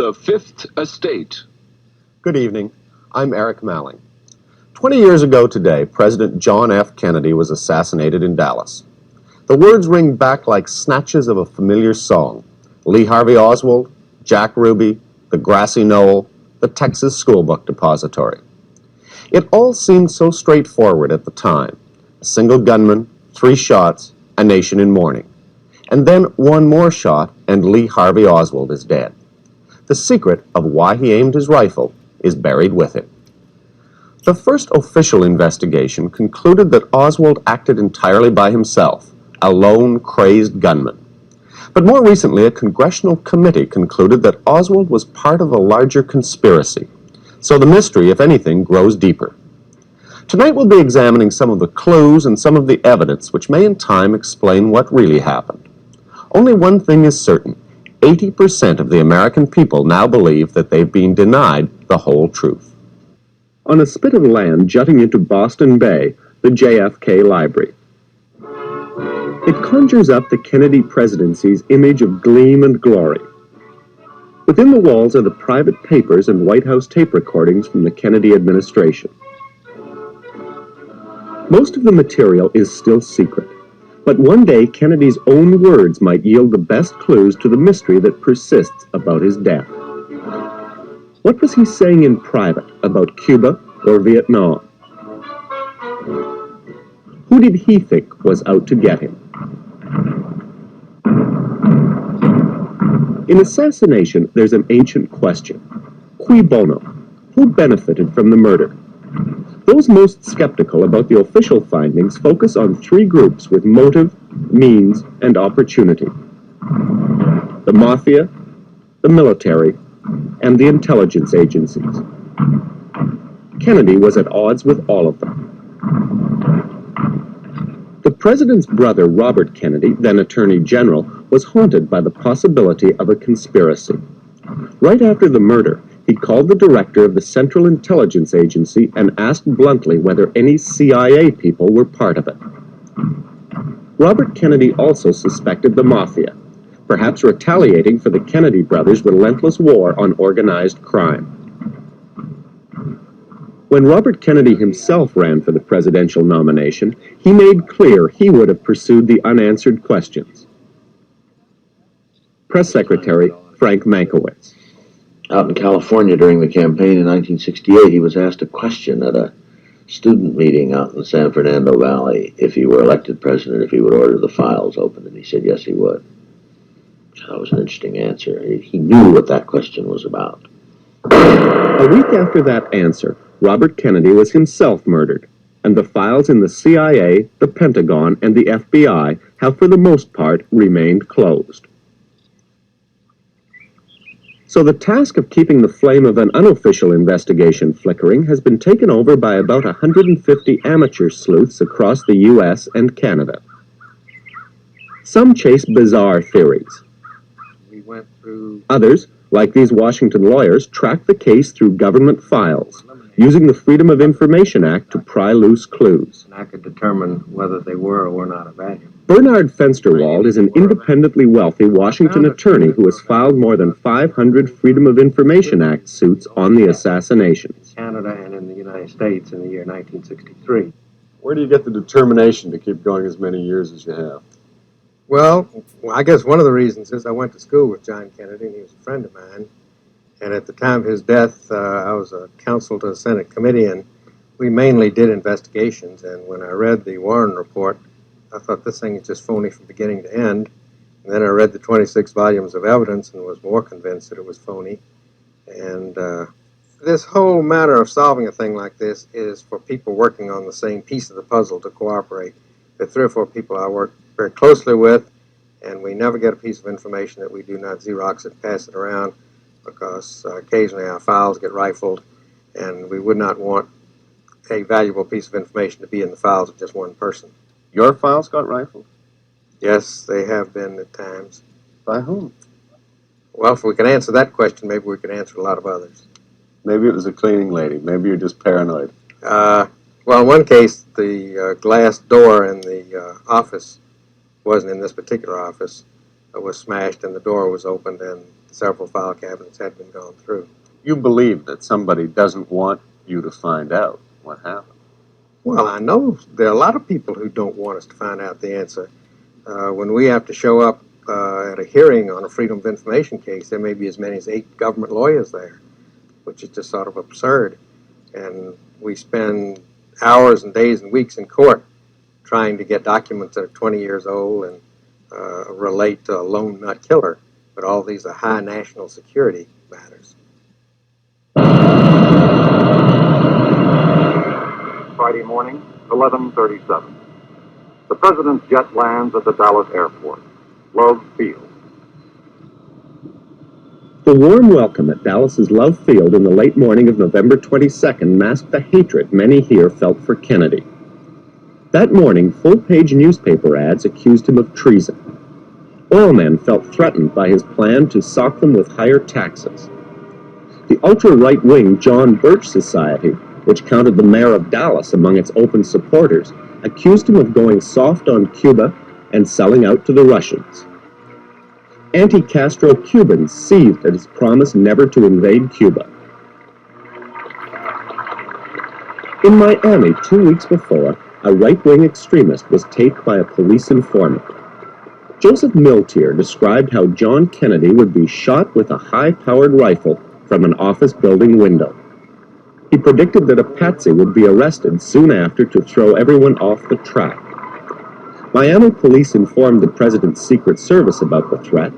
The Fifth Estate. Good evening. I'm Eric Malling. 20 years ago today, President John F. Kennedy was assassinated in Dallas. The words ring back like snatches of a familiar song. Lee Harvey Oswald, Jack Ruby, the grassy knoll, the Texas schoolbook depository. It all seemed so straightforward at the time. A single gunman, 3 shots, a nation in mourning. And then one more shot, and Lee Harvey Oswald is dead. The secret of why he aimed his rifle is buried with him. The first official investigation concluded that Oswald acted entirely by himself, a lone, crazed gunman. But more recently, a congressional committee concluded that Oswald was part of a larger conspiracy. So the mystery, if anything, grows deeper. Tonight we'll be examining some of the clues and some of the evidence which may in time explain what really happened. Only one thing is certain. 80% of the American people now believe that they've been denied the whole truth. On a spit of land jutting into Boston Bay, the JFK Library. It conjures up the Kennedy presidency's image of gleam and glory. Within the walls are the private papers and White House tape recordings from the Kennedy administration. Most of the material is still secret. But one day, Kennedy's own words might yield the best clues to the mystery that persists about his death. What was he saying in private about Cuba or Vietnam? Who did he think was out to get him? In assassination, there's an ancient question. Cui bono? Who benefited from the murder? Those most skeptical about the official findings focus on 3 groups with motive, means, and opportunity. The mafia, the military, and the intelligence agencies. Kennedy was at odds with all of them. The president's brother, Robert Kennedy, then Attorney General, was haunted by the possibility of a conspiracy. Right after the murder, he called the director of the Central Intelligence Agency and asked bluntly whether any CIA people were part of it. Robert Kennedy also suspected the mafia, perhaps retaliating for the Kennedy brothers' relentless war on organized crime. When Robert Kennedy himself ran for the presidential nomination, he made clear he would have pursued the unanswered questions. Press Secretary Frank Mankiewicz. Out in California during the campaign in 1968, he was asked a question at a student meeting out in the San Fernando Valley if he were elected president, if he would order the files opened, and he said yes, he would. So that was an interesting answer. He knew what that question was about. A week after that answer, Robert Kennedy was himself murdered, and the files in the CIA, the Pentagon, and the FBI have for the most part remained closed. So the task of keeping the flame of an unofficial investigation flickering has been taken over by about 150 amateur sleuths across the U.S. and Canada. Some chase bizarre theories. Others, like these Washington lawyers, track the case through government files, using the Freedom of Information Act to pry loose clues. And I could determine whether they were or were not of value. Bernard Fensterwald is an independently wealthy Washington attorney who has filed more than 500 Freedom of Information Act suits on the assassinations. Canada and in the United States in the year 1963. Where do you get the determination to keep going as many years as you have? Well, I guess one of the reasons is I went to school with John Kennedy, and he was a friend of mine. And at the time of his death, I was a counsel to the Senate committee, and we mainly did investigations. And when I read the Warren report, I thought this thing is just phony from beginning to end. And then I read the 26 volumes of evidence and was more convinced that it was phony. And this whole matter of solving a thing like this is for people working on the same piece of the puzzle to cooperate. There are 3 or 4 people I work very closely with, and we never get a piece of information that we do not Xerox and pass it around, because occasionally our files get rifled, and we would not want a valuable piece of information to be in the files of just one person. Your files got rifled? Yes, they have been at times. By whom? Well, if we can answer that question, maybe we can answer a lot of others. Maybe it was a cleaning lady. Maybe you're just paranoid. Well, in one case, the glass door in the office wasn't in this particular office. It was smashed and the door was opened, and the several file cabinets had been gone through. You believe that somebody doesn't want you to find out what happened. Well, I know there are a lot of people who don't want us to find out the answer. When we have to show up at a hearing on a Freedom of Information case, there may be as many as 8 government lawyers there, which is just sort of absurd. And we spend hours and days and weeks in court trying to get documents that are 20 years old and relate to a lone nut killer. But all these are high national security matters. Friday morning, 11:37. The President's jet lands at the Dallas airport. Love Field. The warm welcome at Dallas's Love Field in the late morning of November 22nd masked the hatred many here felt for Kennedy. That morning, full-page newspaper ads accused him of treason. Oilmen felt threatened by his plan to sock them with higher taxes. The ultra-right-wing John Birch Society, which counted the mayor of Dallas among its open supporters, accused him of going soft on Cuba and selling out to the Russians. Anti-Castro Cubans seethed at his promise never to invade Cuba. In Miami 2 weeks before, a right-wing extremist was taped by a police informant. Joseph Miltier described how John Kennedy would be shot with a high-powered rifle from an office building window. He predicted that a patsy would be arrested soon after to throw everyone off the track. Miami police informed the president's Secret Service about the threat,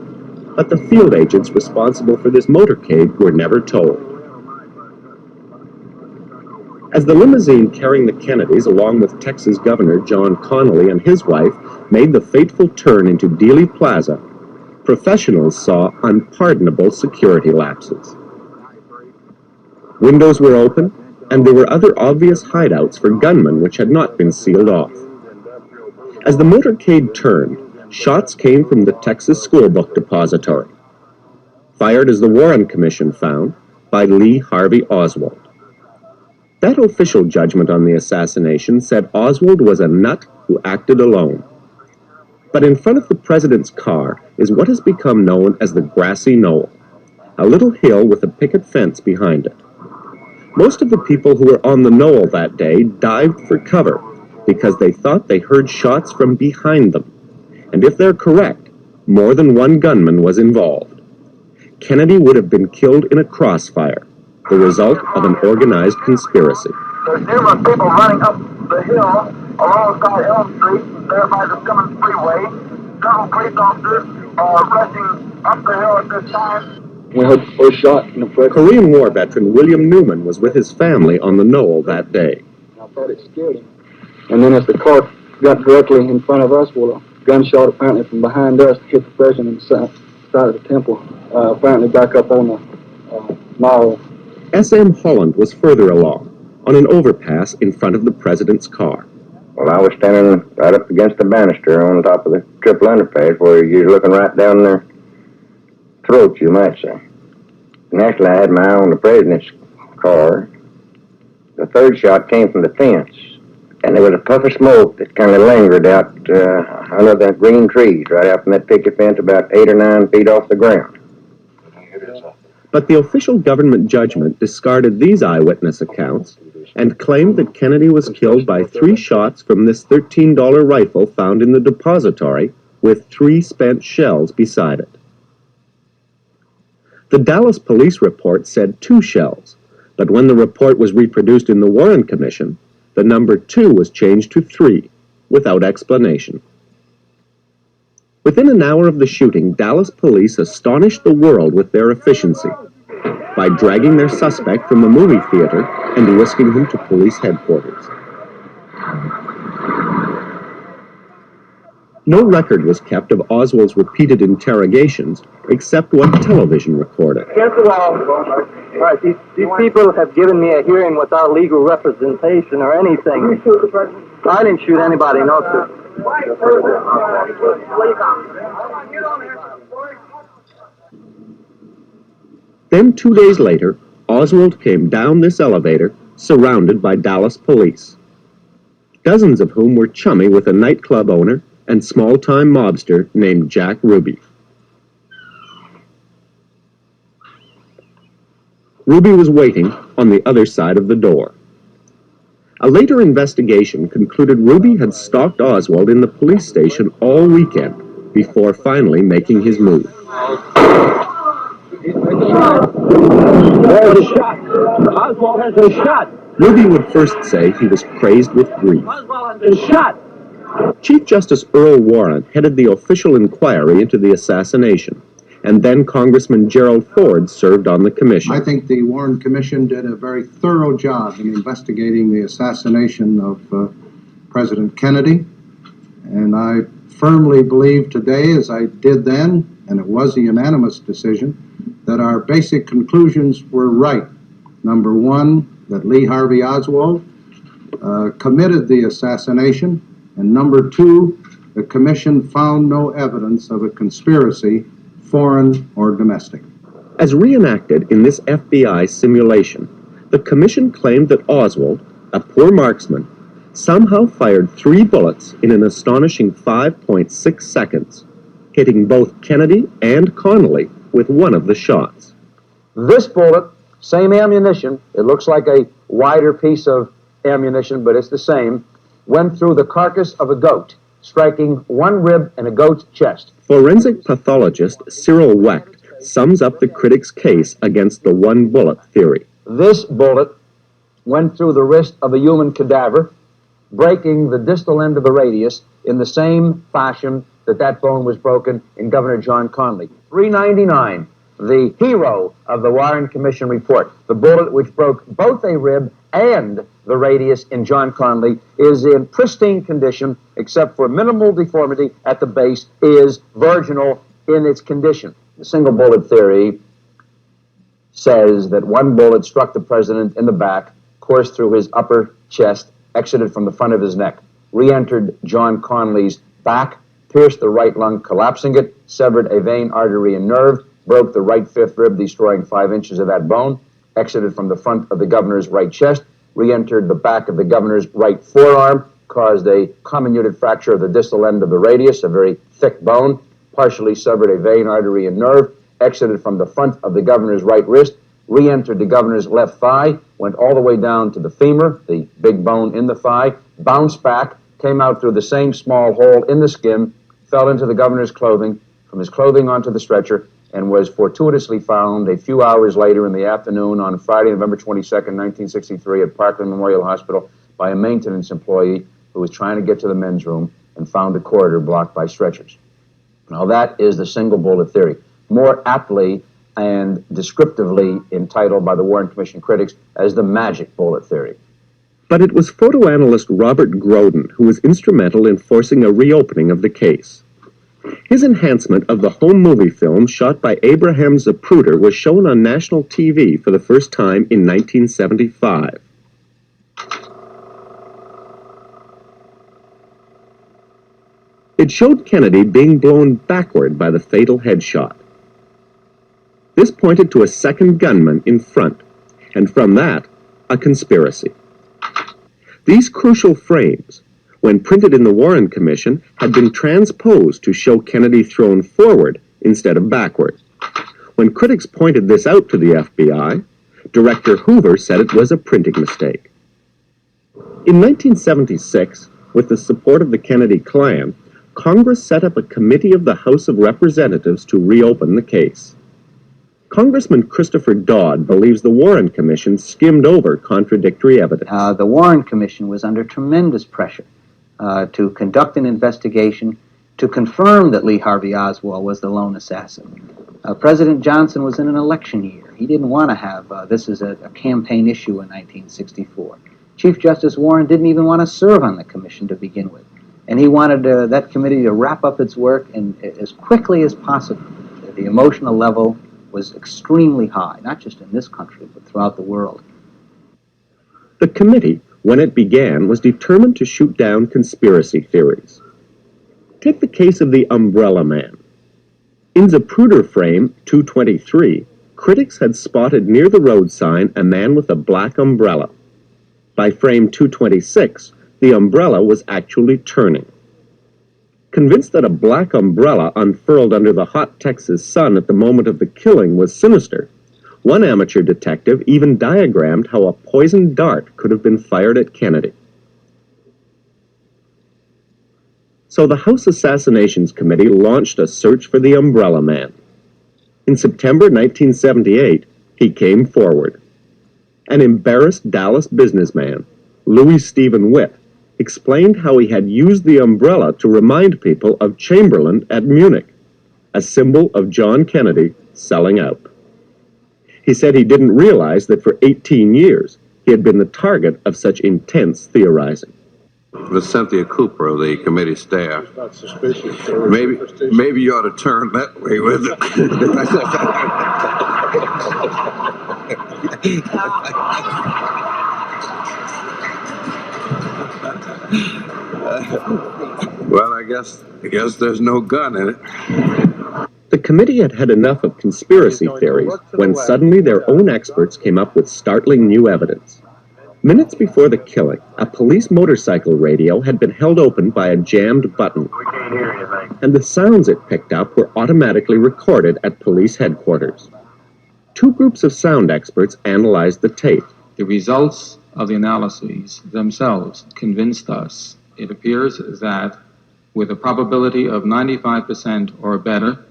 but the field agents responsible for this motorcade were never told. As the limousine carrying the Kennedys, along with Texas Governor John Connally and his wife, made the fateful turn into Dealey Plaza, professionals saw unpardonable security lapses. Windows were open, and there were other obvious hideouts for gunmen which had not been sealed off. As the motorcade turned, shots came from the Texas School Book Depository, fired, as the Warren Commission found, by Lee Harvey Oswald. That official judgment on the assassination said Oswald was a nut who acted alone. But in front of the president's car is what has become known as the Grassy Knoll, a little hill with a picket fence behind it. Most of the people who were on the knoll that day dived for cover because they thought they heard shots from behind them. And if they're correct, more than one gunman was involved. Kennedy would have been killed in a crossfire, the result of an organized conspiracy. There's numerous people running up the hill alongside Elm Street, there by the Simmons Freeway. Several police officers are rushing up the hill at this time. We heard the first shot in the president. Korean War veteran William Newman was with his family on the knoll that day. I thought it scared him. And then as the car got directly in front of us, well, a gunshot apparently from behind us hit the president in the side of the temple, apparently back up on the mall. S.M. Holland was further along, on an overpass in front of the president's car. Well, I was standing right up against the banister on top of the triple underpass where you're looking right down their throat, you might say. And actually, I had my eye on the president's car. The third shot came from the fence, and there was a puff of smoke that kind of lingered out under the green trees right out from that picket fence about 8 or 9 feet off the ground. But the official government judgment discarded these eyewitness accounts and claimed that Kennedy was killed by 3 shots from this $13 rifle found in the depository with 3 spent shells beside it. The Dallas police report said 2 shells, but when the report was reproduced in the Warren Commission, the number 2 was changed to 3, without explanation. Within an hour of the shooting, Dallas police astonished the world with their efficiency by dragging their suspect from the movie theater and whisking him to police headquarters. No record was kept of Oswald's repeated interrogations, except what television recorded. First of all, these people have given me a hearing without legal representation or anything. Did you shoot the president? I didn't shoot anybody, no, sir. Then 2 days later, Oswald came down this elevator, surrounded by Dallas police, dozens of whom were chummy with a nightclub owner and small-time mobster named Jack Ruby. Ruby was waiting on the other side of the door. A later investigation concluded Ruby had stalked Oswald in the police station all weekend before finally making his move. There's a shot. Oswald has been shot. Ruby would first say he was crazed with grief. Oswald has been shot. Chief Justice Earl Warren headed the official inquiry into the assassination, and then Congressman Gerald Ford served on the commission. I think the Warren Commission did a very thorough job in investigating the assassination of President Kennedy, and I firmly believe today, as I did then, and it was a unanimous decision, that our basic conclusions were right. Number one, that Lee Harvey Oswald committed the assassination, and number two, the Commission found no evidence of a conspiracy, foreign or domestic. As reenacted in this FBI simulation, the Commission claimed that Oswald, a poor marksman, somehow fired 3 bullets in an astonishing 5.6 seconds, hitting both Kennedy and Connally with one of the shots. This bullet, same ammunition, it looks like a wider piece of ammunition, but it's the same, went through the carcass of a goat, striking one rib in a goat's chest. Forensic pathologist Cyril Wecht sums up the critics' case against the one-bullet theory. This bullet went through the wrist of a human cadaver, breaking the distal end of the radius in the same fashion that bone was broken in Governor John Connally. 399, the hero of the Warren Commission report, the bullet which broke both a rib and the radius in John Connally, is in pristine condition, except for minimal deformity at the base, is virginal in its condition. The single bullet theory says that one bullet struck the president in the back, coursed through his upper chest, exited from the front of his neck, re-entered John Connally's back, pierced the right lung, collapsing it, severed a vein, artery, and nerve, broke the right fifth rib, destroying 5 inches of that bone, exited from the front of the governor's right chest, re-entered the back of the governor's right forearm, caused a comminuted fracture of the distal end of the radius, a very thick bone, partially severed a vein, artery, and nerve, exited from the front of the governor's right wrist, re-entered the governor's left thigh, went all the way down to the femur, the big bone in the thigh, bounced back, came out through the same small hole in the skin, fell into the governor's clothing, from his clothing onto the stretcher, and was fortuitously found a few hours later in the afternoon on Friday, November 22nd, 1963, at Parkland Memorial Hospital by a maintenance employee who was trying to get to the men's room and found the corridor blocked by stretchers. Now that is the single bullet theory, more aptly and descriptively entitled by the Warren Commission critics as the magic bullet theory. But it was photoanalyst Robert Groden who was instrumental in forcing a reopening of the case. His enhancement of the home movie film shot by Abraham Zapruder was shown on national TV for the first time in 1975. It showed Kennedy being blown backward by the fatal headshot. This pointed to a second gunman in front, and from that, a conspiracy. These crucial frames, when printed in the Warren Commission, had been transposed to show Kennedy thrown forward instead of backward. When critics pointed this out to the FBI, Director Hoover said it was a printing mistake. In 1976, with the support of the Kennedy clan, Congress set up a committee of the House of Representatives to reopen the case. Congressman Christopher Dodd believes the Warren Commission skimmed over contradictory evidence. The Warren Commission was under tremendous pressure to conduct an investigation to confirm that Lee Harvey Oswald was the lone assassin. President Johnson was in an election year. He didn't want to have this as a campaign issue in 1964. Chief Justice Warren didn't even want to serve on the commission to begin with. And he wanted that committee to wrap up its work as quickly as possible. The emotional level was extremely high, not just in this country, but throughout the world. The committee, when it began, was determined to shoot down conspiracy theories. Take the case of the Umbrella Man. In Zapruder frame 223, critics had spotted near the road sign a man with a black umbrella. By frame 226, the umbrella was actually turning. Convinced that a black umbrella unfurled under the hot Texas sun at the moment of the killing was sinister, One amateur detective even diagrammed how a poisoned dart could have been fired at Kennedy. So the House Assassinations Committee launched a search for the Umbrella Man. In September 1978, he came forward. An embarrassed Dallas businessman, Louis Stephen Witt, explained how he had used the umbrella to remind people of Chamberlain at Munich, a symbol of John Kennedy selling out. He said he didn't realize that for 18 years he had been the target of such intense theorizing. Was Cynthia Cooper of the committee staff. Maybe you ought to turn that way with it. Well, I guess there's no gun in it. The committee had had enough of conspiracy theories when suddenly their own experts came up with startling new evidence. Minutes before the killing, a police motorcycle radio had been held open by a jammed button, and the sounds it picked up were automatically recorded at police headquarters. Two groups of sound experts analyzed the tape. The results of the analyses themselves convinced us, it appears that with a probability of 95% or better,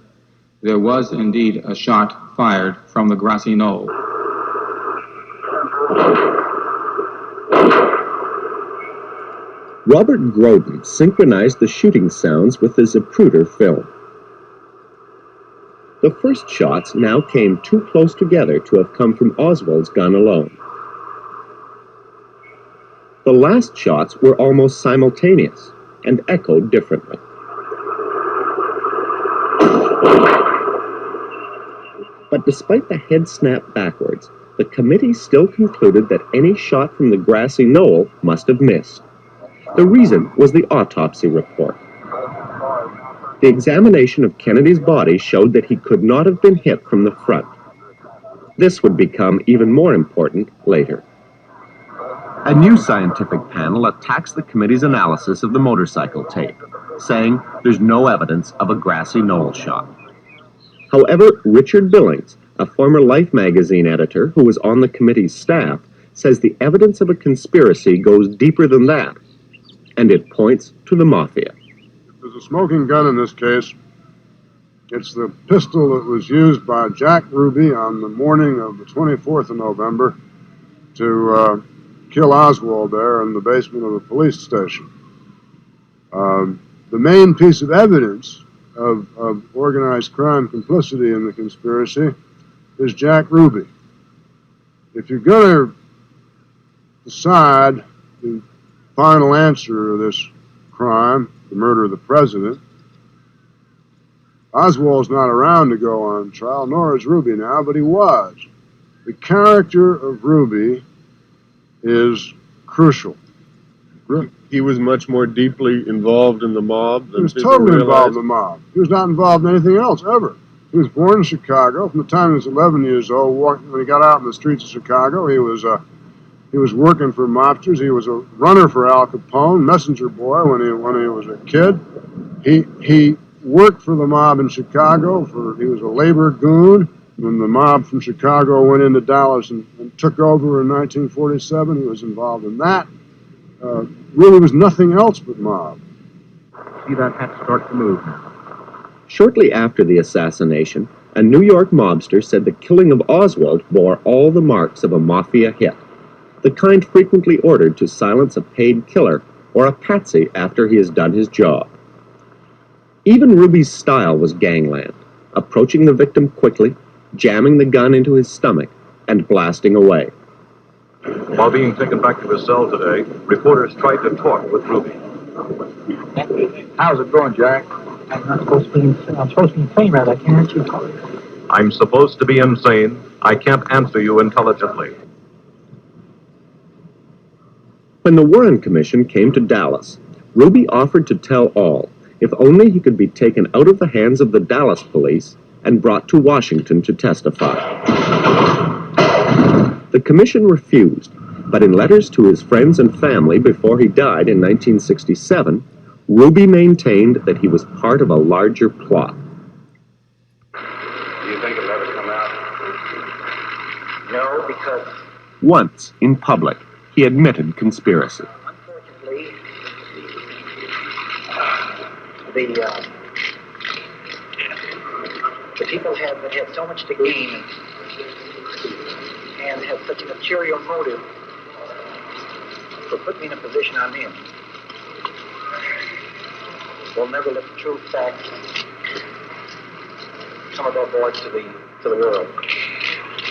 there was indeed a shot fired from the grassy knoll. Robert Grodin synchronized the shooting sounds with the Zapruder film. The first shots now came too close together to have come from Oswald's gun alone. The last shots were almost simultaneous and echoed differently. But despite the head snap backwards, the committee still concluded that any shot from the grassy knoll must have missed. The reason was the autopsy report. The examination of Kennedy's body showed that he could not have been hit from the front. This would become even more important later. A new scientific panel attacks the committee's analysis of the motorcycle tape, saying there's no evidence of a grassy knoll shot. However, Richard Billings, a former Life magazine editor who was on the committee's staff, says the evidence of a conspiracy goes deeper than that, and it points to the Mafia. There's a smoking gun in this case. It's the pistol that was used by Jack Ruby on the morning of the 24th of November to kill Oswald there in the basement of the police station. The main piece of evidence of organized crime complicity in the conspiracy is Jack Ruby. If you're going to decide the final answer of this crime, the murder of the president, Oswald's not around to go on trial, nor is Ruby now, but he was. The character of Ruby is crucial. He was much more deeply involved in the mob than He was people totally realized. involved in the mob. He was not involved in anything else, ever. He was born in Chicago. From the time he was 11 years old, when he got out in the streets of Chicago, he was working for mobsters. He was a runner for Al Capone, messenger boy when he was a kid. He worked for the mob in Chicago. He was a labor goon. When the mob from Chicago went into Dallas and took over in 1947, he was involved in that. Really was nothing else but mob. See that hat start to move now. Shortly after the assassination, a New York mobster said the killing of Oswald bore all the marks of a mafia hit, the kind frequently ordered to silence a paid killer or a patsy after he has done his job. Even Ruby's style was gangland, approaching the victim quickly, jamming the gun into his stomach, and blasting away. While being taken back to his cell today, reporters tried to talk with Ruby. How's it going, Jack? I'm supposed to be insane, right? I can't answer your call. I'm supposed to be insane. I can't answer you intelligently. When the Warren Commission came to Dallas, Ruby offered to tell all, if only he could be taken out of the hands of the Dallas police and brought to Washington to testify. The commission refused, but in letters to his friends and family before he died in 1967, Ruby maintained that he was part of a larger plot. Do you think it'll ever come out? No, because Once, in public, he admitted conspiracy. unfortunately, the people have had so much to gain and have such an ulterior motive for putting me in a position I'm in. They'll never let the true facts come above board to the world.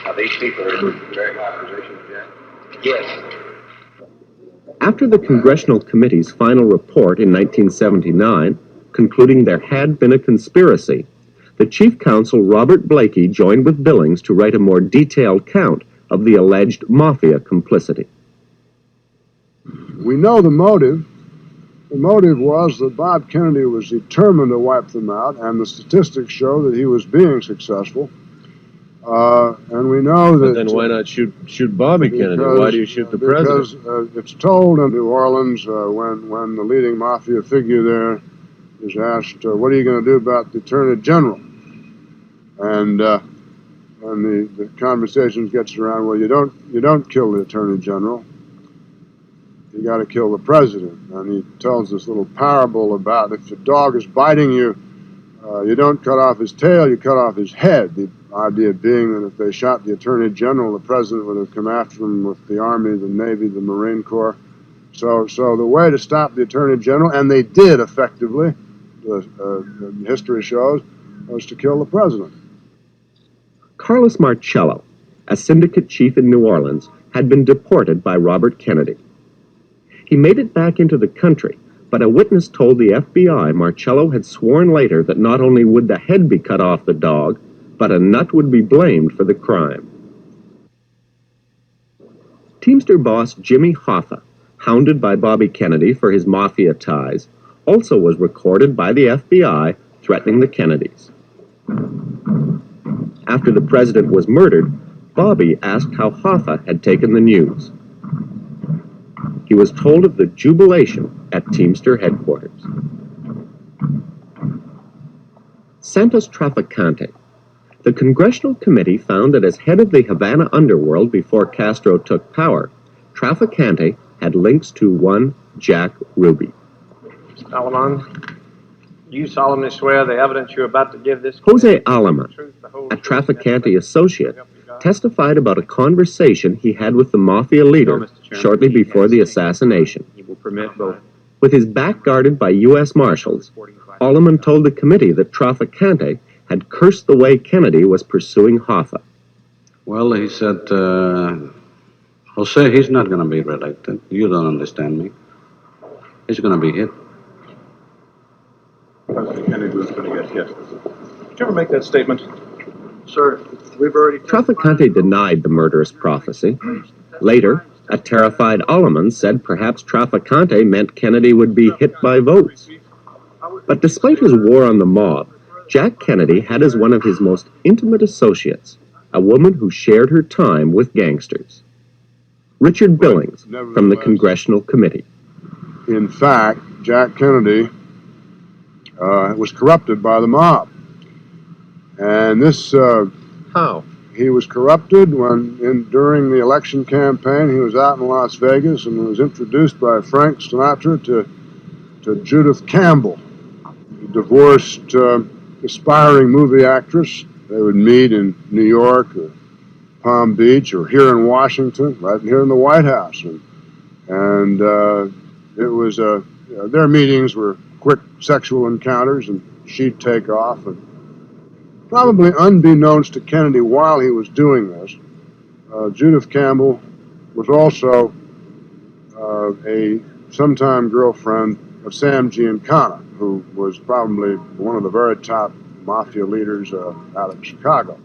Now, these people are in very high positions, Jack. Yes. After the Congressional Committee's final report in 1979, concluding there had been a conspiracy, the Chief Counsel Robert Blakey joined with Billings to write a more detailed count of the alleged mafia complicity. We know the motive. The motive was that Bob Kennedy was determined to wipe them out, and the statistics show that he was being successful. And we know that... But then why not shoot Bobby Kennedy? Why do you shoot the president? Because it's told in New Orleans when the leading mafia figure there is asked, what are you going to do about the Attorney General? And the conversation gets around, well, you don't kill the Attorney General. You got to kill the president. And he tells this little parable about if a dog is biting you, you don't cut off his tail, you cut off his head. The idea being that if they shot the Attorney General, the president would have come after him with the Army, the Navy, the Marine Corps. So the way to stop the Attorney General, and they did effectively, the history shows, was to kill the president. Carlos Marcello, a syndicate chief in New Orleans, had been deported by Robert Kennedy. He made it back into the country, but a witness told the FBI Marcello had sworn later that not only would the head be cut off the dog, but a nut would be blamed for the crime. Teamster boss Jimmy Hoffa, hounded by Bobby Kennedy for his mafia ties, also was recorded by the FBI threatening the Kennedys. After the president was murdered, Bobby asked how Hoffa had taken the news. He was told of the jubilation at Teamster headquarters. Santos Trafficante. The Congressional Committee found that as head of the Havana underworld before Castro took power, Trafficante had links to one Jack Ruby. Alaman, do you solemnly swear the evidence you're about to give this... Jose Alaman, a Trafficante associate, testified about a conversation he had with the mafia leader shortly before the assassination. With his back guarded by U.S. Marshals, Alaman told the committee that Trafficante had cursed the way Kennedy was pursuing Hoffa. Well, he said, Jose, he's not going to be reelected. You don't understand me. He's going to be hit. President Kennedy was going to get hit. Did you ever make that statement? Sir, we've already... Trafficante denied the murderous prophecy. Later, a terrified Alaman said perhaps Trafficante meant Kennedy would be hit by votes. But despite his war on the mob, Jack Kennedy had as one of his most intimate associates a woman who shared her time with gangsters. Richard Billings, from the Congressional Committee. In fact, Jack Kennedy was corrupted by the mob. And this... How? He was corrupted during the election campaign. He was out in Las Vegas and was introduced by Frank Sinatra to Judith Campbell, a divorced, aspiring movie actress. They would meet in New York or Palm Beach or here in Washington, right here in the White House. And it was, their meetings were quick sexual encounters, and she'd take off. And probably unbeknownst to Kennedy while he was doing this, Judith Campbell was also a sometime girlfriend of Sam Giancana, who was probably one of the very top mafia leaders out of Chicago.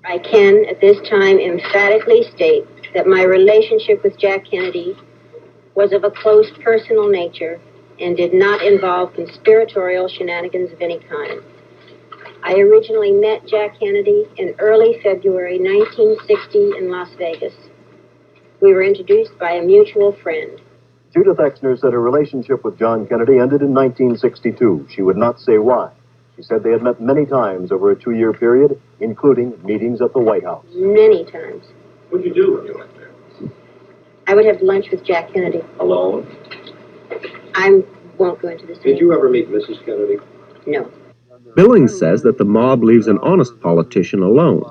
I can, at this time, emphatically state that my relationship with Jack Kennedy was of a close personal nature and did not involve conspiratorial shenanigans of any kind. I originally met Jack Kennedy in early February 1960 in Las Vegas. We were introduced by a mutual friend. Judith Exner said her relationship with John Kennedy ended in 1962. She would not say why. She said they had met many times over a 2-year period, including meetings at the White House. Many times. What'd you do when you went there? I would have lunch with Jack Kennedy. Alone? I won't go into this. Did you ever meet Mrs. Kennedy? No. Billings says that the mob leaves an honest politician alone,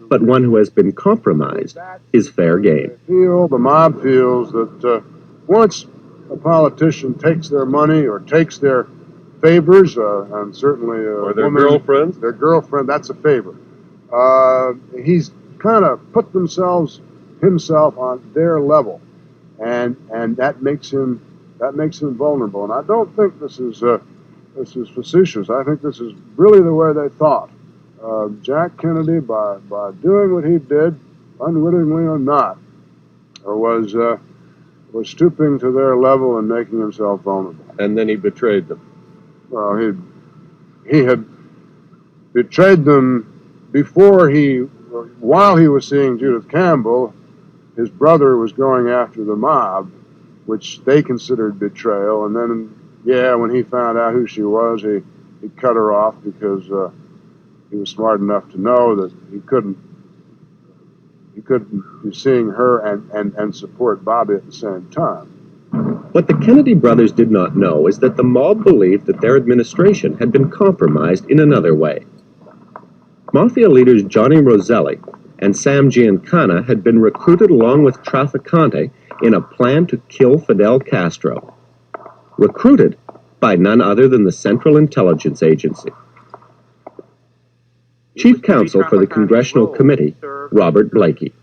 but one who has been compromised is fair game. The mob feels that once a politician takes their money or takes their favors, and certainly or their woman, girlfriends, that's a favor. He's kind of put himself on their level, and that makes him vulnerable. And I don't think this is facetious. I think this is really the way they thought. Jack Kennedy, by doing what he did, unwittingly or not, was stooping to their level and making himself vulnerable. and then he betrayed them. Well, he had betrayed them while he was seeing Judith Campbell. His brother was going after the mob, which they considered betrayal, and then, when he found out who she was, he cut her off because he was smart enough to know that he couldn't be seeing her and support Bobby at the same time. What the Kennedy brothers did not know is that the mob believed that their administration had been compromised in another way. Mafia leaders Johnny Roselli and Sam Giancana had been recruited along with Trafficante in a plan to kill Fidel Castro. Recruited by none other than the Central Intelligence Agency. Chief Counsel for the Congressional Committee, Robert Blakey.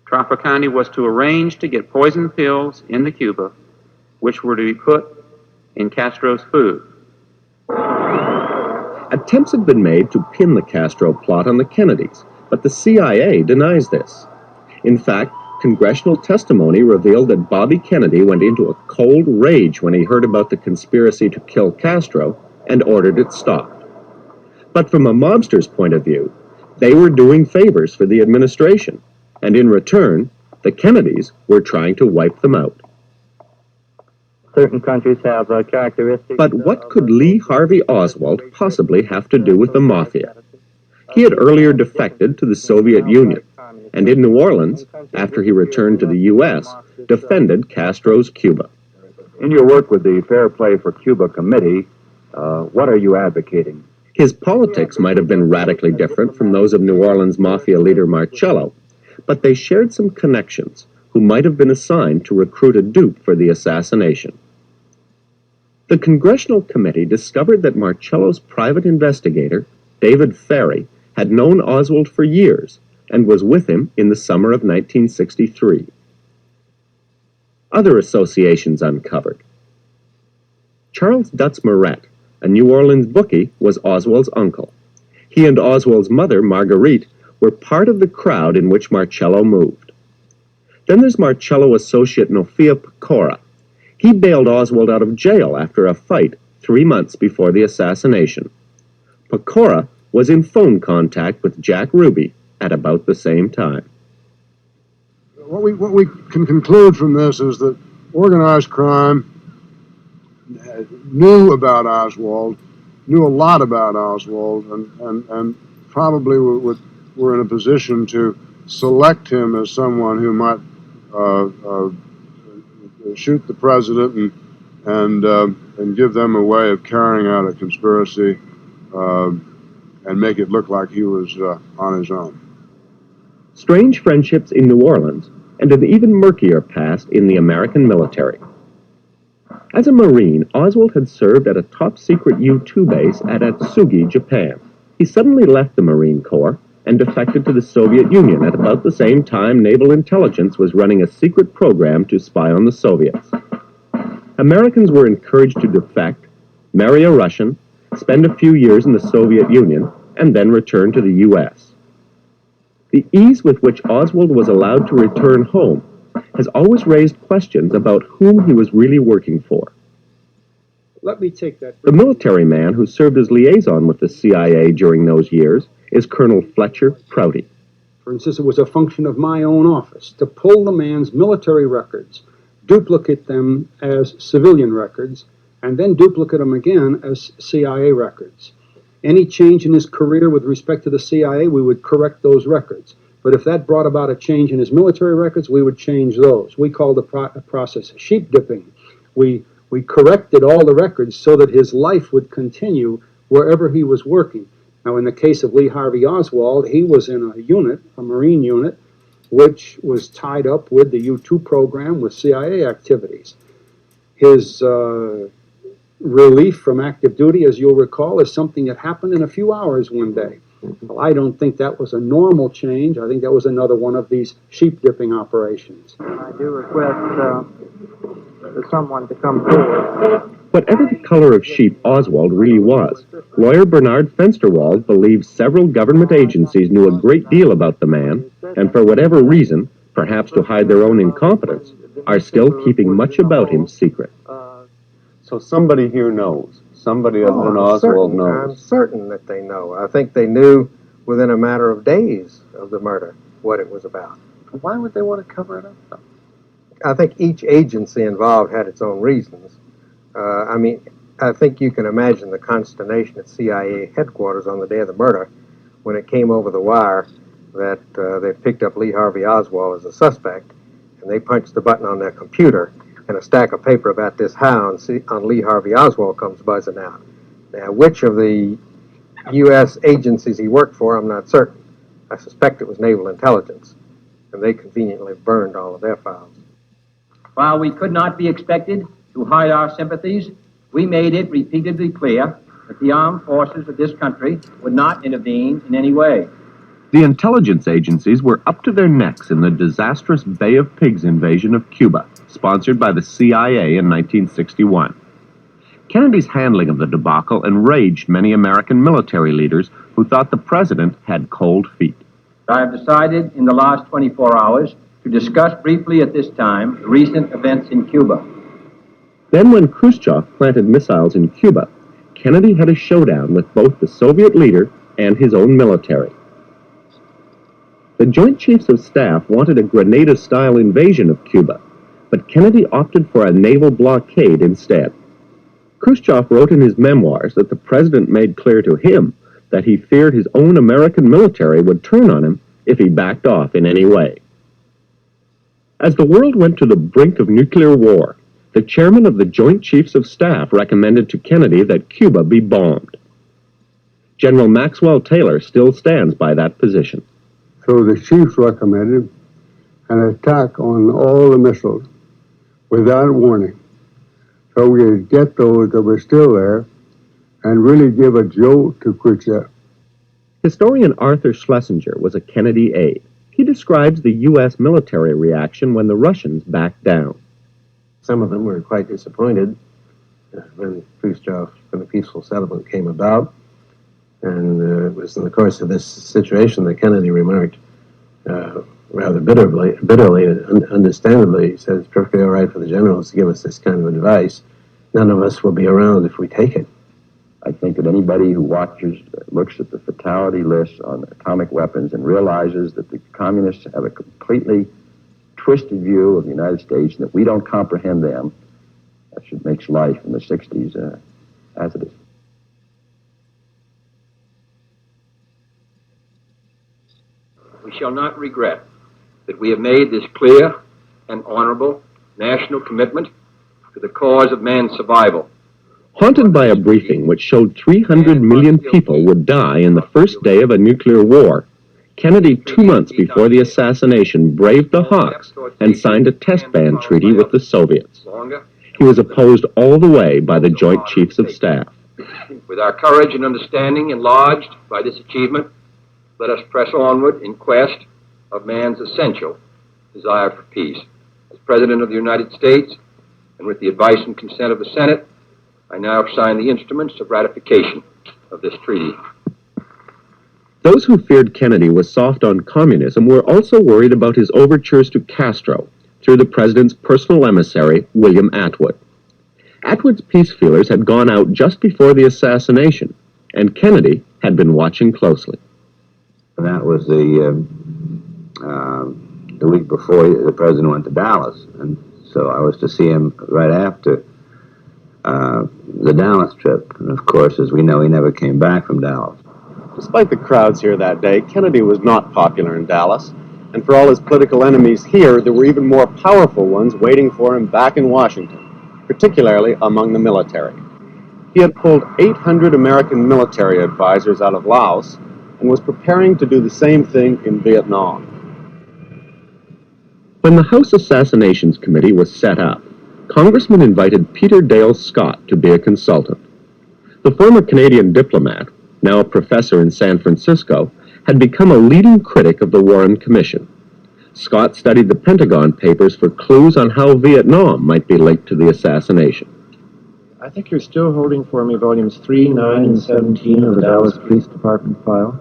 Trafficante was to arrange to get poison pills into Cuba, which were to be put in Castro's food. Attempts had been made to pin the Castro plot on the Kennedys, but the CIA denies this. In fact, congressional testimony revealed that Bobby Kennedy went into a cold rage when he heard about the conspiracy to kill Castro and ordered it stopped. But from a mobster's point of view, they were doing favors for the administration, and in return, the Kennedys were trying to wipe them out. Certain countries have characteristics. But what could Lee Harvey Oswald possibly have to do with the Mafia? He had earlier defected to the Soviet Union, and in New Orleans, after he returned to the U.S., defended Castro's Cuba. In your work with the Fair Play for Cuba Committee, what are you advocating? His politics might have been radically different from those of New Orleans Mafia leader Marcello, but they shared some connections who might have been assigned to recruit a dupe for the assassination. The Congressional Committee discovered that Marcello's private investigator, David Ferry, had known Oswald for years and was with him in the summer of 1963. Other associations uncovered. Charles Dutz Moret, a New Orleans bookie, was Oswald's uncle. He and Oswald's mother, Marguerite, were part of the crowd in which Marcello moved. Then there's Marcello associate Nofia Pecora. He bailed Oswald out of jail after a fight 3 months before the assassination. Pecora was in phone contact with Jack Ruby at about the same time. What we can conclude from this is that organized crime knew about Oswald, knew a lot about Oswald, and probably were in a position to select him as someone who might shoot the president and give them a way of carrying out a conspiracy and make it look like he was on his own. Strange friendships in New Orleans and an even murkier past in the American military. As a Marine, Oswald had served at a top-secret U-2 base at Atsugi, Japan. He suddenly left the Marine Corps and defected to the Soviet Union at about the same time naval intelligence was running a secret program to spy on the Soviets. Americans were encouraged to defect, marry a Russian, spend a few years in the Soviet Union, and then return to the U.S. The ease with which Oswald was allowed to return home has always raised questions about whom he was really working for. Let me take that. The military man who served as liaison with the CIA during those years is Colonel Fletcher Prouty. For instance, it was a function of my own office to pull the man's military records, duplicate them as civilian records, and then duplicate them again as CIA records. Any change in his career with respect to the CIA, we would correct those records. But if that brought about a change in his military records, we would change those. We called the process sheep dipping. We corrected all the records so that his life would continue wherever he was working. Now, in the case of Lee Harvey Oswald, he was in a unit, a Marine unit, which was tied up with the U-2 program with CIA activities. His relief from active duty, as you'll recall, is something that happened in a few hours one day. Well, I don't think that was a normal change. I think that was another one of these sheep dipping operations. I do request someone to come forward. Whatever the color of sheep Oswald really was, lawyer Bernard Fensterwald believes several government agencies knew a great deal about the man, and for whatever reason, perhaps to hide their own incompetence, are still keeping much about him secret. So somebody here knows. Somebody other than Oswald knows. I'm certain that they know. I think they knew within a matter of days of the murder what it was about. Why would they want to cover it up, though? I think each agency involved had its own reasons. I think you can imagine the consternation at CIA headquarters on the day of the murder when it came over the wire that they picked up Lee Harvey Oswald as a suspect, and they punched the button on their computer, and a stack of paper about this hound on Lee Harvey Oswald comes buzzing out. Now, which of the U.S. agencies he worked for, I'm not certain. I suspect it was Naval Intelligence, and they conveniently burned all of their files. While we could not be expected to hide our sympathies, we made it repeatedly clear that the armed forces of this country would not intervene in any way. The intelligence agencies were up to their necks in the disastrous Bay of Pigs invasion of Cuba, sponsored by the CIA in 1961. Kennedy's handling of the debacle enraged many American military leaders who thought the president had cold feet. I have decided in the last 24 hours to discuss briefly at this time the recent events in Cuba. Then when Khrushchev planted missiles in Cuba, Kennedy had a showdown with both the Soviet leader and his own military. The Joint Chiefs of Staff wanted a Grenada-style invasion of Cuba, but Kennedy opted for a naval blockade instead. Khrushchev wrote in his memoirs that the president made clear to him that he feared his own American military would turn on him if he backed off in any way. As the world went to the brink of nuclear war, the chairman of the Joint Chiefs of Staff recommended to Kennedy that Cuba be bombed. General Maxwell Taylor still stands by that position. So the chiefs recommended an attack on all the missiles without warning. So we could get those that were still there and really give a jolt to Khrushchev. Historian Arthur Schlesinger was a Kennedy aide. He describes the U.S. military reaction when the Russians backed down. Some of them were quite disappointed when Khrushchev and the peaceful settlement came about. And it was in the course of this situation that Kennedy remarked rather bitterly and understandably, he said, it's perfectly all right for the generals to give us this kind of advice. None of us will be around if we take it. I think that anybody who looks at the fatality list on atomic weapons and realizes that the communists have a completely twisted view of the United States and that we don't comprehend them, that should make life in the 60s as it is. We shall not regret that we have made this clear and honorable national commitment to the cause of man's survival. Haunted by a briefing which showed 300 million people would die in the first day of a nuclear war, Kennedy, 2 months before the assassination, braved the Hawks and signed a test ban treaty with the Soviets. He was opposed all the way by the Joint Chiefs of Staff. With our courage and understanding enlarged by this achievement, let us press onward in quest of man's essential desire for peace. As President of the United States, and with the advice and consent of the Senate, I now sign the instruments of ratification of this treaty. Those who feared Kennedy was soft on communism were also worried about his overtures to Castro through the president's personal emissary, William Atwood. Atwood's peace feelers had gone out just before the assassination, and Kennedy had been watching closely. That was the week before the president went to Dallas, and so I was to see him right after the Dallas trip. And of course, as we know, he never came back from Dallas. Despite the crowds here that day, Kennedy was not popular in Dallas, and for all his political enemies here, there were even more powerful ones waiting for him back in Washington, particularly among the military. He had pulled 800 American military advisors out of Laos and was preparing to do the same thing in Vietnam. When the House Assassinations Committee was set up, Congressman invited Peter Dale Scott to be a consultant. The former Canadian diplomat, now a professor in San Francisco, had become a leading critic of the Warren Commission. Scott studied the Pentagon Papers for clues on how Vietnam might be linked to the assassination. I think you're still holding for me volumes 3, 9, and 17 of the Dallas Police Department file.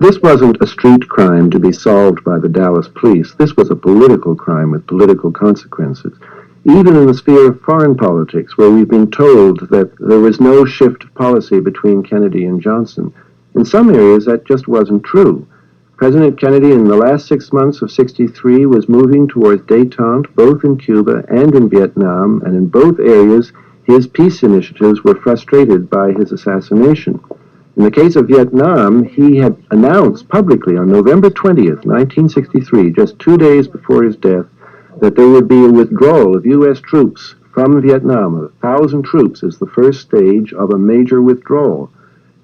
This wasn't a street crime to be solved by the Dallas police. This was a political crime with political consequences. Even in the sphere of foreign politics, where we've been told that there was no shift of policy between Kennedy and Johnson, in some areas that just wasn't true. President Kennedy in the last 6 months of '63 was moving towards détente both in Cuba and in Vietnam, and in both areas his peace initiatives were frustrated by his assassination. In the case of Vietnam, he had announced publicly on November 20th, 1963, just 2 days before his death, that there would be a withdrawal of U.S. troops from Vietnam. 1,000 troops is the first stage of a major withdrawal.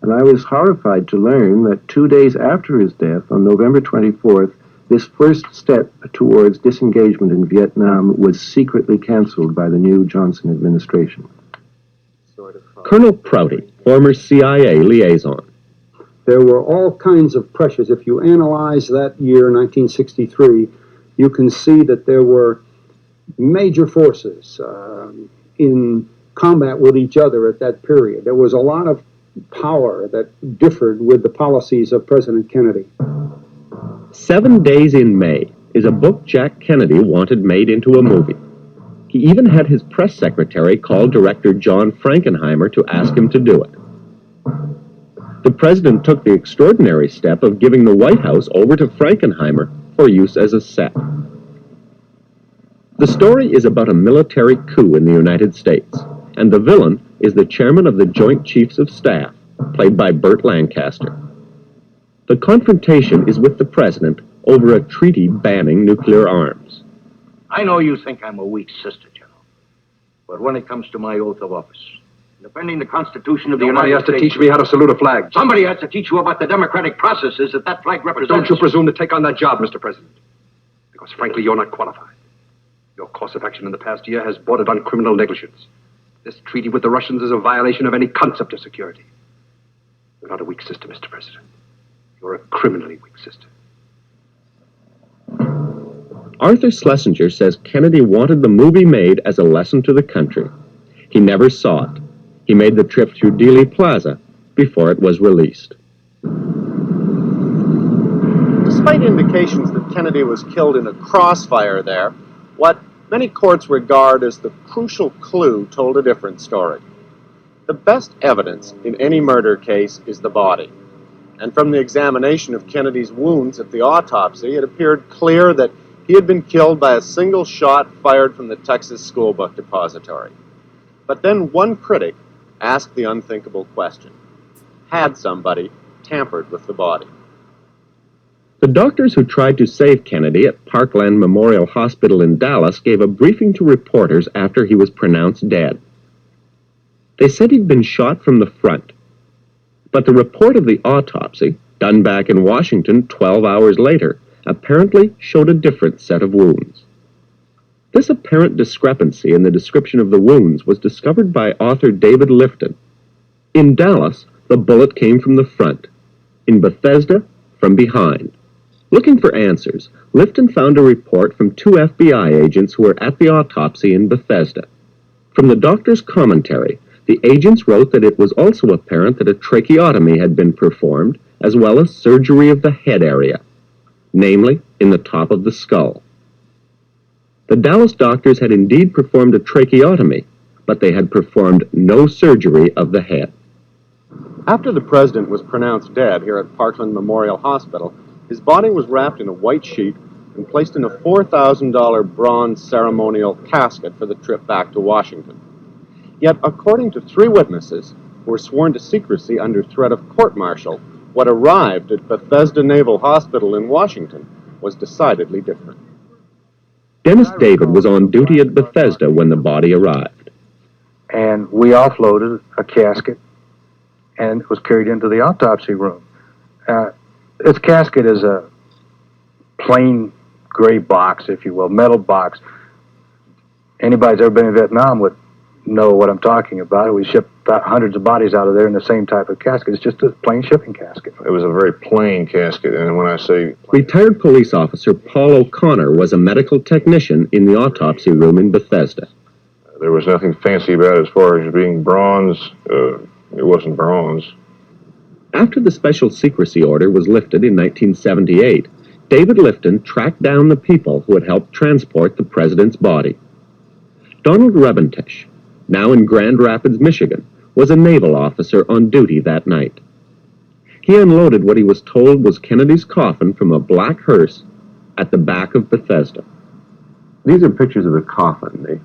And I was horrified to learn that 2 days after his death, on November 24th, this first step towards disengagement in Vietnam was secretly canceled by the new Johnson administration. Colonel Prouty, former CIA liaison. There were all kinds of pressures. If you analyze that year, 1963, you can see that there were major forces in combat with each other at that period. There was a lot of power that differed with the policies of President Kennedy. 7 Days in May is a book Jack Kennedy wanted made into a movie. He even had his press secretary call director John Frankenheimer to ask him to do it. The president took the extraordinary step of giving the White House over to Frankenheimer for use as a set. The story is about a military coup in the United States, and the villain is the chairman of the Joint Chiefs of Staff, played by Burt Lancaster. The confrontation is with the president over a treaty banning nuclear arms. I know you think I'm a weak sister, General. But when it comes to my oath of office, defending the Constitution of the United States... Somebody has to teach me how to salute a flag. Somebody has to teach you about the democratic processes that flag represents. But don't you presume to take on that job, Mr. President. Because frankly, you're not qualified. Your course of action in the past year has bordered on criminal negligence. This treaty with the Russians is a violation of any concept of security. You're not a weak sister, Mr. President. You're a criminally weak sister. Arthur Schlesinger says Kennedy wanted the movie made as a lesson to the country. He never saw it. He made the trip through Dealey Plaza before it was released. Despite indications that Kennedy was killed in a crossfire there, what many courts regard as the crucial clue told a different story. The best evidence in any murder case is the body. And from the examination of Kennedy's wounds at the autopsy, it appeared clear that he had been killed by a single shot fired from the Texas School Book Depository. But then one critic asked the unthinkable question: had somebody tampered with the body? The doctors who tried to save Kennedy at Parkland Memorial Hospital in Dallas gave a briefing to reporters after he was pronounced dead. They said he'd been shot from the front, but the report of the autopsy, done back in Washington 12 hours later, apparently showed a different set of wounds. This apparent discrepancy in the description of the wounds was discovered by author David Lifton. In Dallas, the bullet came from the front. In Bethesda, from behind. Looking for answers, Lifton found a report from 2 FBI agents who were at the autopsy in Bethesda. From the doctor's commentary, the agents wrote that it was also apparent that a tracheotomy had been performed, as well as surgery of the head area, namely in the top of the skull. The Dallas doctors had indeed performed a tracheotomy, but they had performed no surgery of the head. After the president was pronounced dead here at Parkland Memorial Hospital, his body was wrapped in a white sheet and placed in a $4,000 bronze ceremonial casket for the trip back to Washington. Yet, according to 3 witnesses who were sworn to secrecy under threat of court-martial, What arrived at Bethesda Naval Hospital in Washington was decidedly different. Dennis David was on duty at Bethesda when the body arrived. And we offloaded a casket, and it was carried into the autopsy room. This casket is a plain gray box, if you will, metal box. Anybody who's ever been in Vietnam would know what I'm talking about. We shipped hundreds of bodies out of there in the same type of casket. It's just a plain shipping casket. It was a very plain casket, and when I say... Retired police officer Paul O'Connor was a medical technician in the autopsy room in Bethesda. There was nothing fancy about it as far as being bronze. It wasn't bronze. After the special secrecy order was lifted in 1978, David Lifton tracked down the people who had helped transport the president's body. Donald Rebentesh, now in Grand Rapids, Michigan, was a naval officer on duty that night. He unloaded what he was told was Kennedy's coffin from a black hearse at the back of Bethesda. These are pictures of the coffin,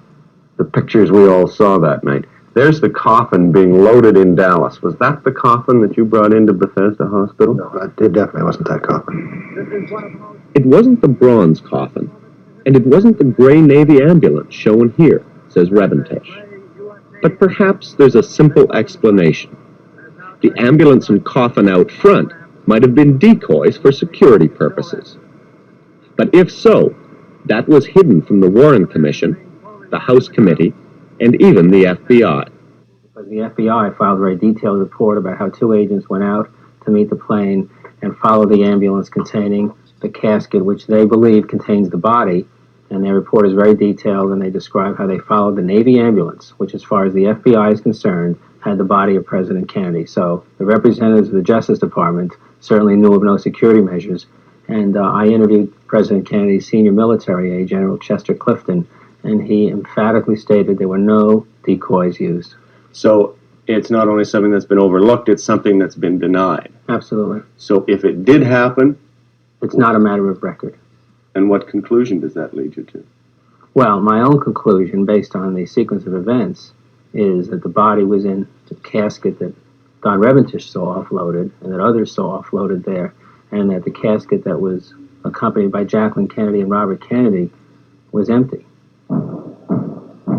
the pictures we all saw that night. There's the coffin being loaded in Dallas. Was that the coffin that you brought into Bethesda Hospital? No, it definitely wasn't that coffin. It wasn't the bronze coffin, and it wasn't the gray Navy ambulance shown here, says Rebentesh. But perhaps there's a simple explanation. The ambulance and coffin out front might have been decoys for security purposes. But if so, that was hidden from the Warren Commission, the House Committee, and even the FBI. The FBI filed a very detailed report about how two agents went out to meet the plane and follow the ambulance containing the casket, which they believe contains the body. And their report is very detailed, and they describe how they followed the Navy ambulance, which, as far as the FBI is concerned, had the body of President Kennedy. So the representatives of the Justice Department certainly knew of no security measures. And I interviewed President Kennedy's senior military aide, General Chester Clifton, and he emphatically stated there were no decoys used. So it's not only something that's been overlooked, it's something that's been denied. Absolutely. So if it did happen... It's not a matter of record. And what conclusion does that lead you to? Well, my own conclusion, based on the sequence of events, is that the body was in the casket that Don Rebentesh saw offloaded, and that others saw offloaded there, and that the casket that was accompanied by Jacqueline Kennedy and Robert Kennedy was empty.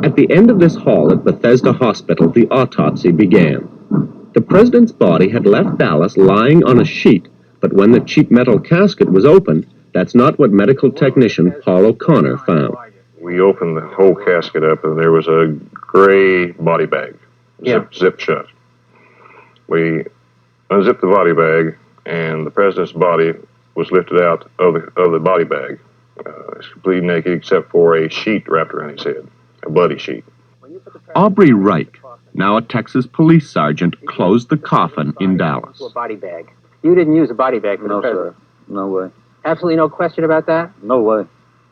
At the end of this hall at Bethesda Hospital, the autopsy began. The president's body had left Dallas lying on a sheet, but when the cheap metal casket was opened, that's not what medical technician Paul O'Connor found. We opened the whole casket up, and there was a gray body bag, zipped shut. We unzipped the body bag, and the president's body was lifted out of the body bag. It's completely naked except for a sheet wrapped around his head, a bloody sheet. Aubrey Reich, now a Texas police sergeant, closed the coffin in Dallas. A body bag. You didn't use a body bag for the president? No, sir. No way. Absolutely no question about that? No way.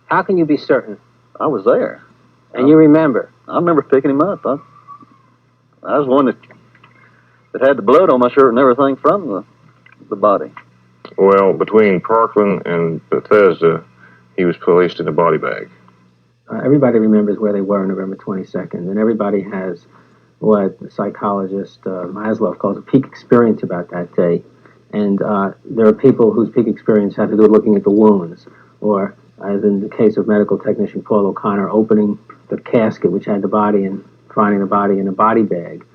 How can you be certain? I was there. And you remember? I remember picking him up. I was the one that had the blood on my shirt and everything from the body. Well, between Parkland and Bethesda, he was placed in a body bag. Everybody remembers where they were on November 22nd, and everybody has what the psychologist Maslow calls a peak experience about that day. And there are people whose peak experience had to do with looking at the wounds, or, as in the case of medical technician Paul O'Connor, opening the casket which had the body and finding the body in a body bag.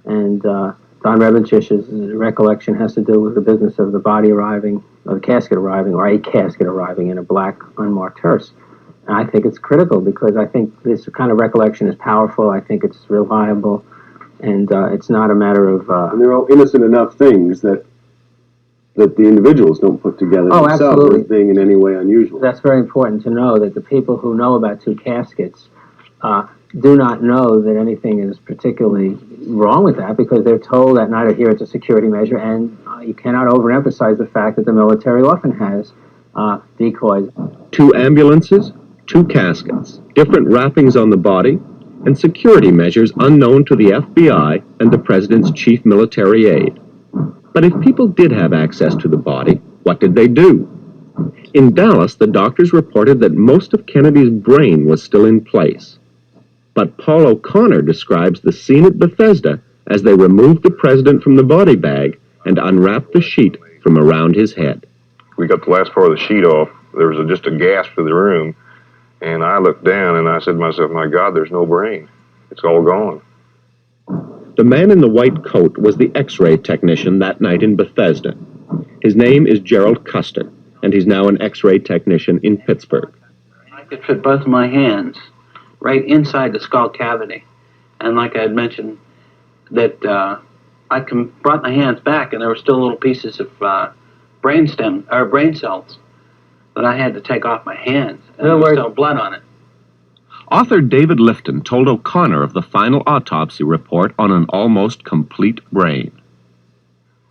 And Don Rebentesh's recollection has to do with the business of the body arriving, or the casket arriving, or a casket arriving in a black unmarked hearse. And I think it's critical because I think this kind of recollection is powerful. I think it's reliable, and it's not a matter of... and they're all innocent enough things that the individuals don't put together themselves as being in any way unusual. That's very important to know, that the people who know about two caskets do not know that anything is particularly wrong with that, because they're told that night, or here it's a security measure, and you cannot overemphasize the fact that the military often has decoys. 2 ambulances, 2 caskets, different wrappings on the body, and security measures unknown to the FBI and the president's chief military aide. But if people did have access to the body, what did they do? In Dallas, the doctors reported that most of Kennedy's brain was still in place. But Paul O'Connor describes the scene at Bethesda as they removed the president from the body bag and unwrapped the sheet from around his head. We got the last part of the sheet off. There was just a gasp through the room, and I looked down and I said to myself, my God, there's no brain. It's all gone. The man in the white coat was the X-ray technician that night in Bethesda. His name is Gerald Custer, and he's now an X-ray technician in Pittsburgh. I could fit both of my hands right inside the skull cavity. And like I had mentioned, that I brought my hands back, and there were still little pieces of brain cells that I had to take off my hands, and there was still blood on it. Author David Lifton told O'Connor of the final autopsy report on an almost complete brain.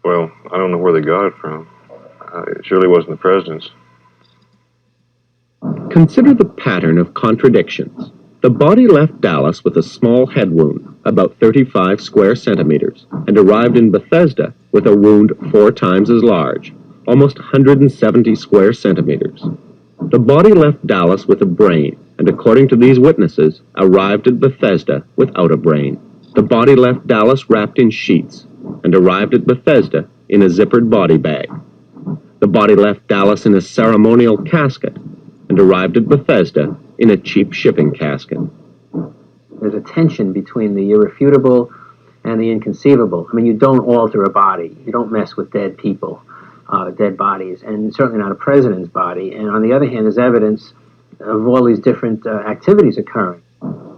Well, I don't know where they got it from. It surely wasn't the president's. Consider the pattern of contradictions. The body left Dallas with a small head wound, about 35 square centimeters, and arrived in Bethesda with a wound 4 times as large, almost 170 square centimeters. The body left Dallas with a brain, and according to these witnesses, arrived at Bethesda without a brain. The body left Dallas wrapped in sheets, and arrived at Bethesda in a zippered body bag. The body left Dallas in a ceremonial casket, and arrived at Bethesda in a cheap shipping casket. There's a tension between the irrefutable and the inconceivable. I mean, you don't alter a body. You don't mess with dead people, dead bodies, and certainly not a president's body. And on the other hand, there's evidence of all these different activities occurring.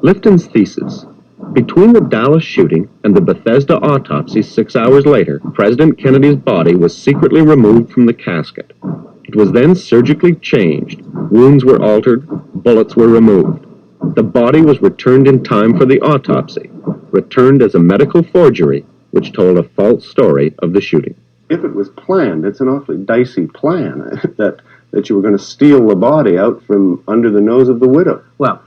Lifton's thesis: between the Dallas shooting and the Bethesda autopsy 6 hours later, President Kennedy's body was secretly removed from the casket. It was then surgically changed. Wounds were altered, bullets were removed. The body was returned in time for the autopsy, returned as a medical forgery, which told a false story of the shooting. If it was planned, it's an awfully dicey plan that you were going to steal the body out from under the nose of the widow. Well,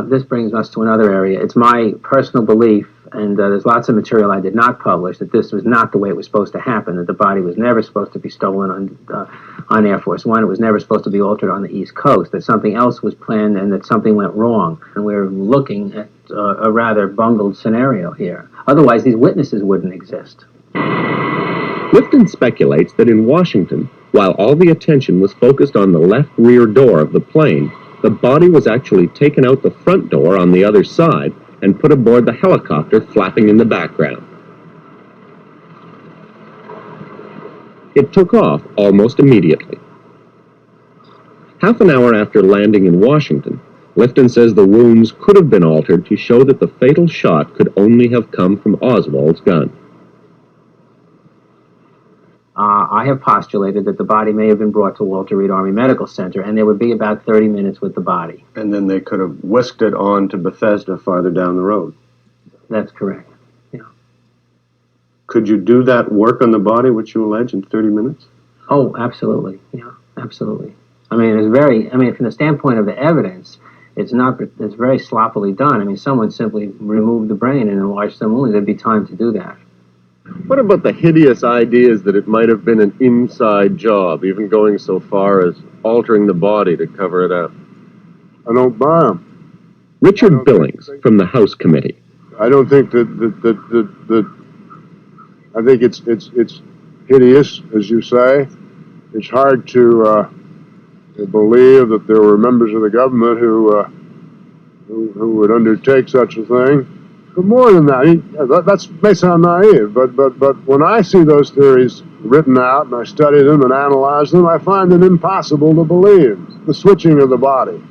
this brings us to another area. It's my personal belief, and there's lots of material I did not publish, that this was not the way it was supposed to happen, that the body was never supposed to be stolen on Air Force One. It was never supposed to be altered on the East Coast, that something else was planned and that something went wrong. And we're looking at a rather bungled scenario here. Otherwise, these witnesses wouldn't exist. Lifton speculates that in Washington, while all the attention was focused on the left rear door of the plane, the body was actually taken out the front door on the other side and put aboard the helicopter flapping in the background. It took off almost immediately. Half an hour after landing in Washington, Lifton says the wounds could have been altered to show that the fatal shot could only have come from Oswald's gun. I have postulated that the body may have been brought to Walter Reed Army Medical Center, and there would be about 30 minutes with the body. And then they could have whisked it on to Bethesda farther down the road. That's correct. Yeah. Could you do that work on the body, which you allege, in 30 minutes? Oh, absolutely. Yeah, absolutely. I mean, from the standpoint of the evidence, it's very sloppily done. I mean, someone simply removed the brain and enlarged some wound. There'd be time to do that. What about the hideous ideas that it might have been an inside job, even going so far as altering the body to cover it up? I don't buy them. Richard Billings from the House Committee. I don't think that I think it's hideous, as you say. It's hard to believe that there were members of the government who would undertake such a thing. But more than that, that may sound naive, but when I see those theories written out and I study them and analyze them, I find them impossible to believe. The switching of the body.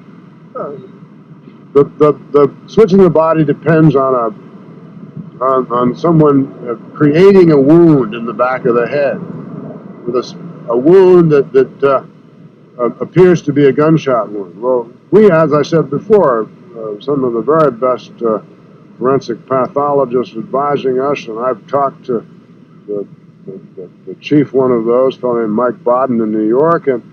The switching of the body depends on someone creating a wound in the back of the head, with a wound that appears to be a gunshot wound. Well, we, as I said before, some of the very best forensic pathologists advising us, and I've talked to the chief one of those, a fellow named Mike Bodden in New York, and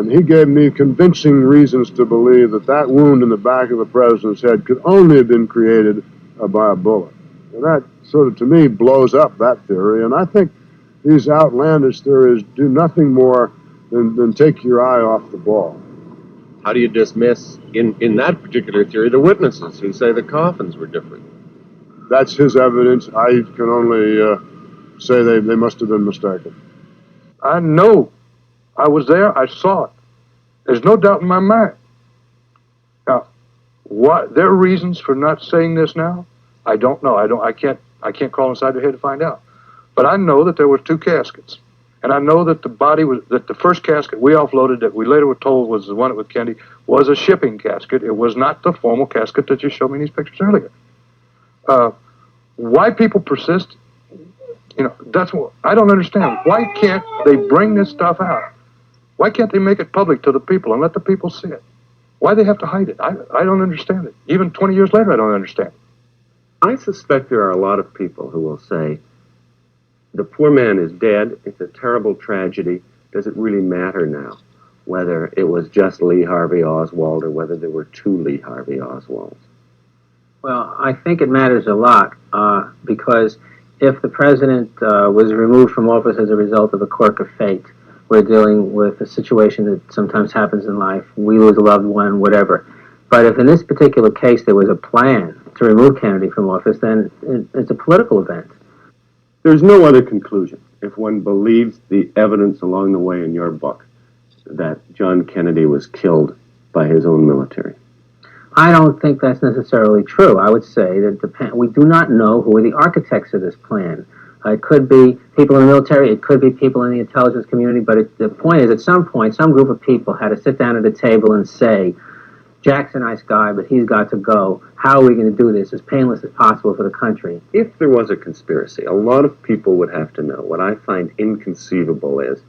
he gave me convincing reasons to believe that wound in the back of the president's head could only have been created by a bullet. And that sort of, to me, blows up that theory, and I think these outlandish theories do nothing more than take your eye off the ball. How do you dismiss, in that particular theory, the witnesses who say the coffins were different? That's his evidence. I can only say they must have been mistaken. I know. I was there. I saw it. There's no doubt in my mind. Now, what their reasons for not saying this now, I don't know. I can't crawl inside their head to find out. But I know that there were 2 caskets. And I know that the first casket we offloaded that we later were told was the one with Kennedy was a shipping casket. It was not the formal casket that you showed me in these pictures earlier. Why people persist, that's what I don't understand. Why can't they bring this stuff out? Why can't they make it public to the people and let the people see it? Why they have to hide it? I don't understand it. Even 20 years later, I don't understand it. I suspect there are a lot of people who will say, the poor man is dead, it's a terrible tragedy, does it really matter now whether it was just Lee Harvey Oswald or whether there were 2 Lee Harvey Oswalds? Well, I think it matters a lot because if the president was removed from office as a result of a quirk of fate, we're dealing with a situation that sometimes happens in life. We lose a loved one, whatever. But if in this particular case there was a plan to remove Kennedy from office, then it's a political event. There's no other conclusion if one believes the evidence along the way in your book that John Kennedy was killed by his own military. I don't think that's necessarily true. I would say that we do not know who are the architects of this plan. It could be people in the military, it could be people in the intelligence community, but the point is, at some point, some group of people had to sit down at a table and say, Jack's a nice guy, but he's got to go. How are we going to do this as painless as possible for the country? If there was a conspiracy, a lot of people would have to know. What I find inconceivable is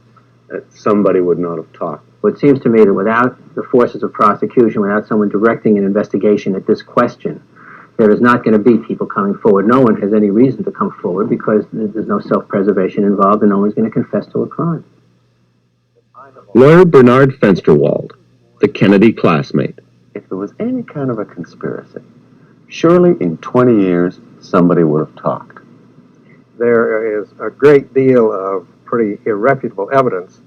that somebody would not have talked. Well, it seems to me that without the forces of prosecution, without someone directing an investigation at this question, there is not going to be people coming forward. No one has any reason to come forward because there's no self-preservation involved and no one's going to confess to a crime. Lawyer Bernard Fensterwald, the Kennedy classmate. If there was any kind of a conspiracy, surely in 20 years somebody would have talked. There is a great deal of pretty irrefutable evidence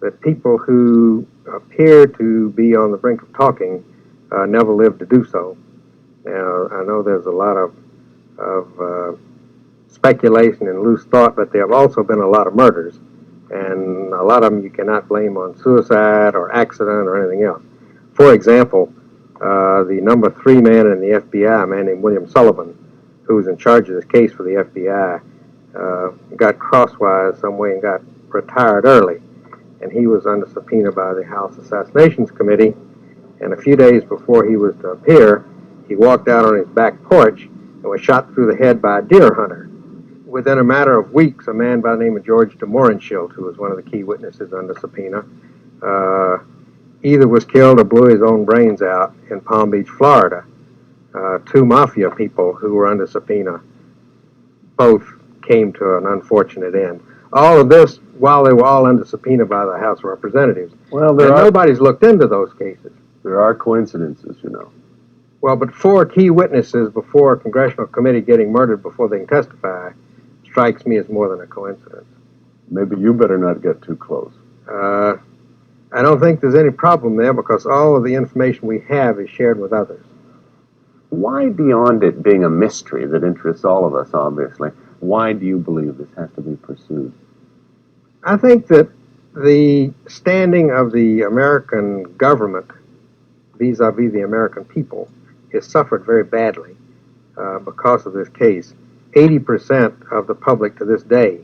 that people who appear to be on the brink of talking never lived to do so. Now, I know there's a lot of speculation and loose thought, but there have also been a lot of murders, and a lot of them you cannot blame on suicide or accident or anything else. For example, the number 3 man in the FBI, a man named William Sullivan, who was in charge of this case for the FBI, got crosswise some way and got retired early. And he was under subpoena by the House Assassinations Committee. And a few days before he was to appear, he walked out on his back porch and was shot through the head by a deer hunter. Within a matter of weeks, a man by the name of George de Mohrenschildt, who was one of the key witnesses under subpoena, either was killed or blew his own brains out in Palm Beach, Florida. 2 mafia people who were under subpoena both came to an unfortunate end. All of this while they were all under subpoena by the House of Representatives. Well, nobody's looked into those cases. There are coincidences, Well, but 4 key witnesses before a congressional committee getting murdered before they can testify strikes me as more than a coincidence. Maybe you better not get too close. I don't think there's any problem there because all of the information we have is shared with others. Why, beyond it being a mystery that interests all of us, obviously, why do you believe this has to be pursued? I think that the standing of the American government vis-a-vis the American people has suffered very badly because of this case. 80% of the public to this day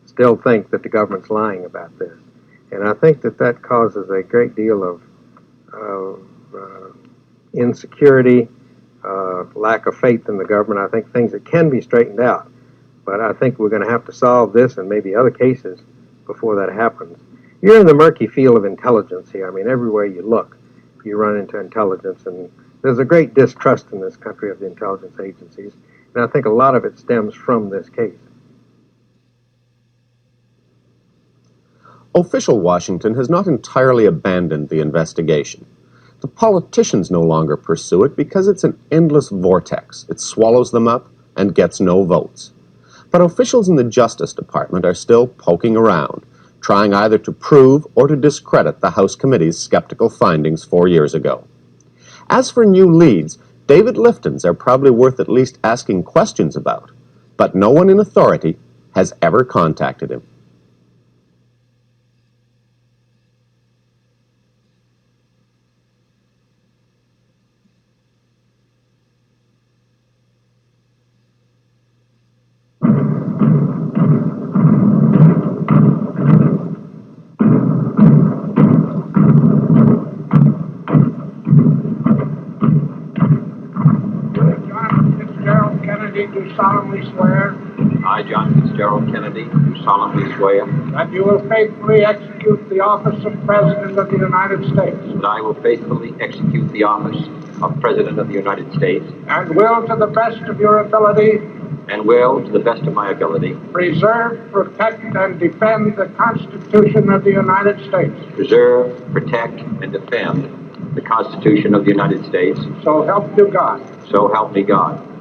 still think that the government's lying about this. And I think that that causes a great deal of insecurity, lack of faith in the government. I think things that can be straightened out. But I think we're going to have to solve this and maybe other cases before that happens. You're in the murky field of intelligence here. I mean, everywhere you look, you run into intelligence. And there's a great distrust in this country of the intelligence agencies. And I think a lot of it stems from this case. Official Washington has not entirely abandoned the investigation. The politicians no longer pursue it because it's an endless vortex. It swallows them up and gets no votes. But officials in the Justice Department are still poking around, trying either to prove or to discredit the House Committee's skeptical findings 4 years ago. As for new leads, David Lifton's are probably worth at least asking questions about, but no one in authority has ever contacted him. Do solemnly swear I, John Fitzgerald Kennedy, do solemnly swear that you will faithfully execute the office of President of the United States that I will faithfully execute the office of President of the United States and will, to the best of your ability, and will, to the best of my ability, preserve, protect, and defend the Constitution of the United States. preserve, protect, and defend the Constitution of the United States. So help you God. So help me God.